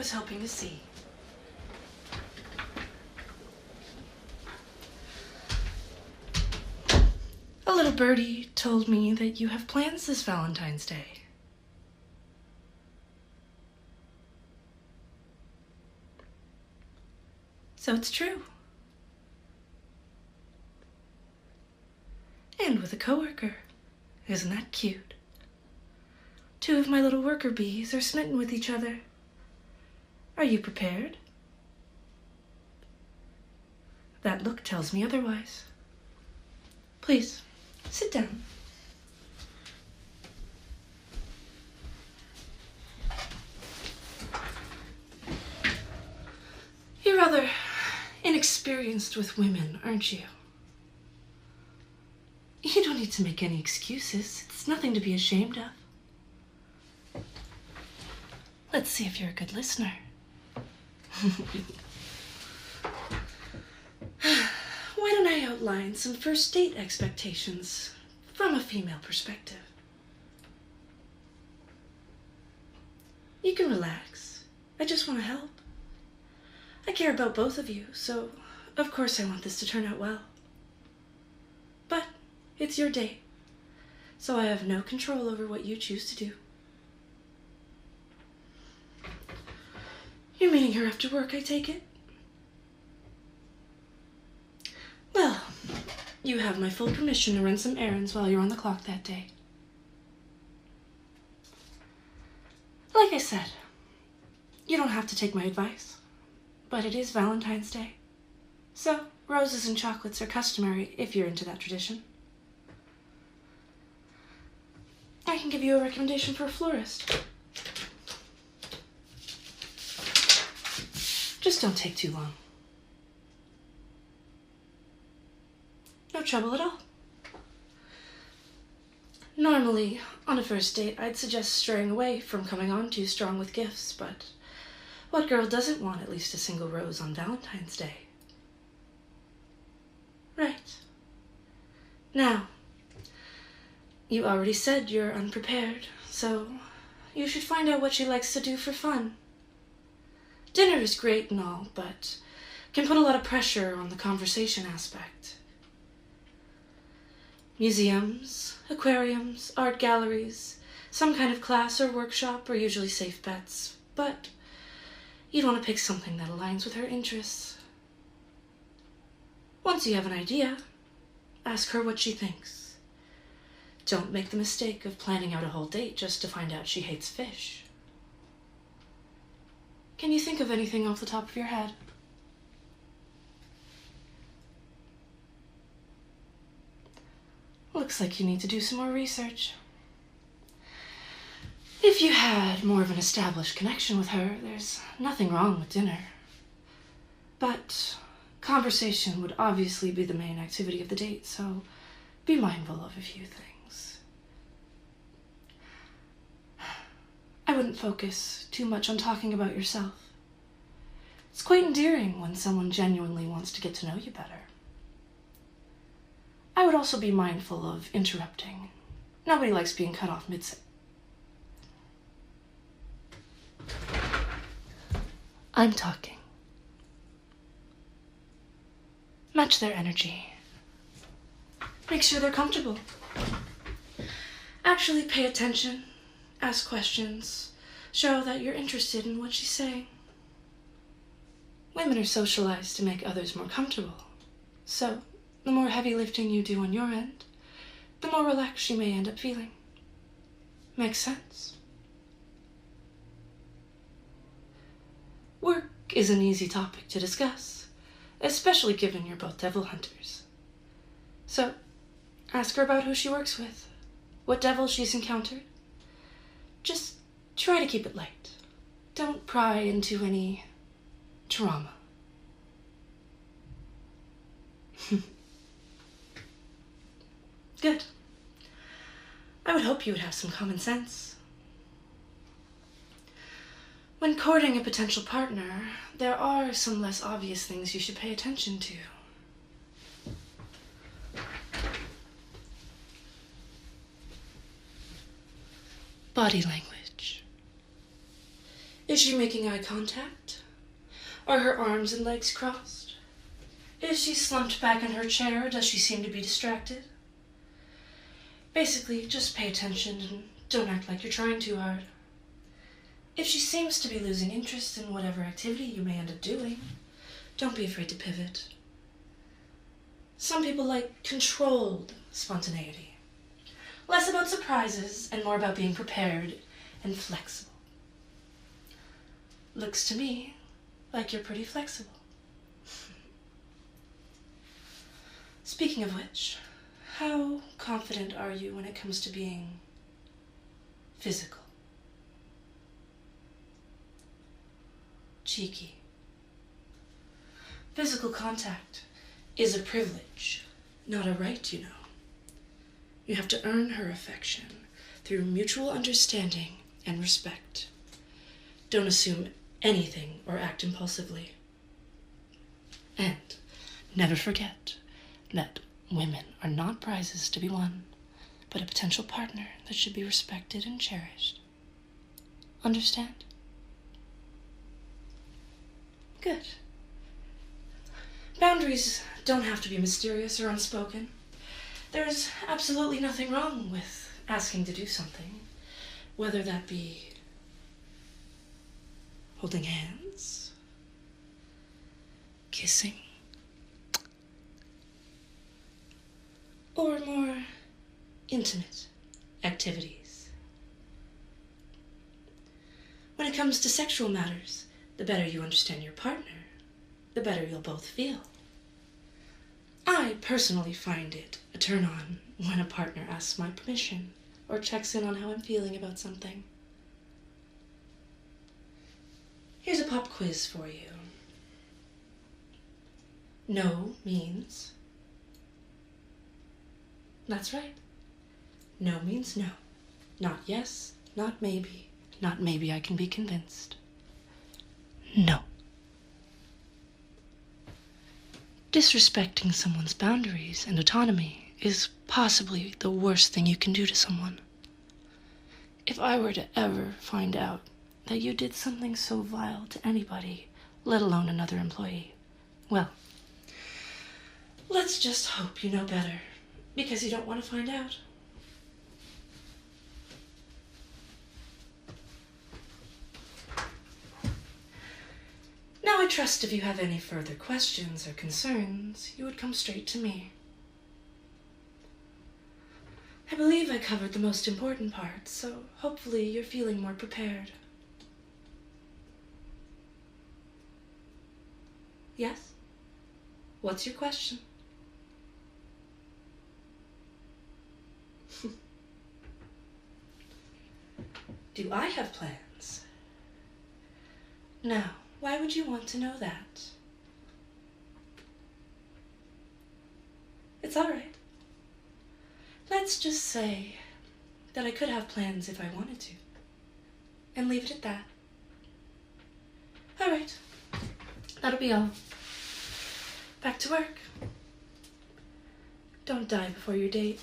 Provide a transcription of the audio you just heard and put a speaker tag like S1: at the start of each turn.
S1: was hoping to see. A little birdie told me that you have plans this Valentine's Day. So it's true. And with a coworker. Isn't that cute? Two of my little worker bees are smitten with each other. Are you prepared? That look tells me otherwise. Please, sit down. You're rather inexperienced with women, aren't you? You don't need to make any excuses. It's nothing to be ashamed of. Let's see if you're a good listener. Why don't I outline some first date expectations from a female perspective? You can relax. I just want to help. I care about both of you, so of course I want this to turn out well. But it's your date, so I have no control over what you choose to do. You're meeting her after work, I take it? Well, you have my full permission to run some errands while you're on the clock that day. Like I said, you don't have to take my advice, but it is Valentine's Day, so roses and chocolates are customary if you're into that tradition. I can give you a recommendation for a florist. Just don't take too long. No trouble at all. Normally, on a first date, I'd suggest straying away from coming on too strong with gifts, but what girl doesn't want at least a single rose on Valentine's Day? Right. Now, you already said you're unprepared, so you should find out what she likes to do for fun. Dinner is great and all, but can put a lot of pressure on the conversation aspect. Museums, aquariums, art galleries, some kind of class or workshop are usually safe bets, but you'd want to pick something that aligns with her interests. Once you have an idea, ask her what she thinks. Don't make the mistake of planning out a whole date just to find out she hates fish. Can you think of anything off the top of your head? Looks like you need to do some more research. If you had more of an established connection with her, there's nothing wrong with dinner. But conversation would obviously be the main activity of the date, so be mindful of a few things. I wouldn't focus too much on talking about yourself. It's quite endearing when someone genuinely wants to get to know you better. I would also be mindful of interrupting. Nobody likes being cut off mid-sentence. I'm talking. Match their energy. Make sure they're comfortable. Actually pay attention. Ask questions. Show that you're interested in what she's saying. Women are socialized to make others more comfortable. So, the more heavy lifting you do on your end, the more relaxed she may end up feeling. Makes sense? Work is an easy topic to discuss, especially given you're both devil hunters. So, ask her about who she works with, what devils she's encountered. Just try to keep it light. Don't pry into any trauma. Good. I would hope you would have some common sense. When courting a potential partner, there are some less obvious things you should pay attention to. Body language. Is she making eye contact? Are her arms and legs crossed? Is she slumped back in her chair, or does she seem to be distracted? Basically, just pay attention and don't act like you're trying too hard. If she seems to be losing interest in whatever activity you may end up doing, don't be afraid to pivot. Some people like controlled spontaneity. Less about surprises and more about being prepared and flexible. Looks to me like you're pretty flexible. Speaking of which, how confident are you when it comes to being physical? Cheeky. Physical contact is a privilege, not a right, you know. You have to earn her affection through mutual understanding and respect. Don't assume anything or act impulsively. And never forget that women are not prizes to be won, but a potential partner that should be respected and cherished. Understand? Good. Boundaries don't have to be mysterious or unspoken. There's absolutely nothing wrong with asking to do something, whether that be holding hands, kissing, or more intimate activities. When it comes to sexual matters, the better you understand your partner, the better you'll both feel. I personally find it a turn-on when a partner asks my permission or checks in on how I'm feeling about something. Here's a pop quiz for you. No means... That's right. No means no. Not yes, not maybe. Not maybe I can be convinced. No. Disrespecting someone's boundaries and autonomy is possibly the worst thing you can do to someone. If I were to ever find out that you did something so vile to anybody, let alone another employee, well, let's just hope you know better, because you don't want to find out. Now I trust if you have any further questions or concerns, you would come straight to me. I believe I covered the most important parts, so hopefully you're feeling more prepared. Yes? What's your question? Do I have plans? Now, why would you want to know that? It's all right. Let's just say that I could have plans if I wanted to, and leave it at that. All right, that'll be all. Back to work. Don't die before your date.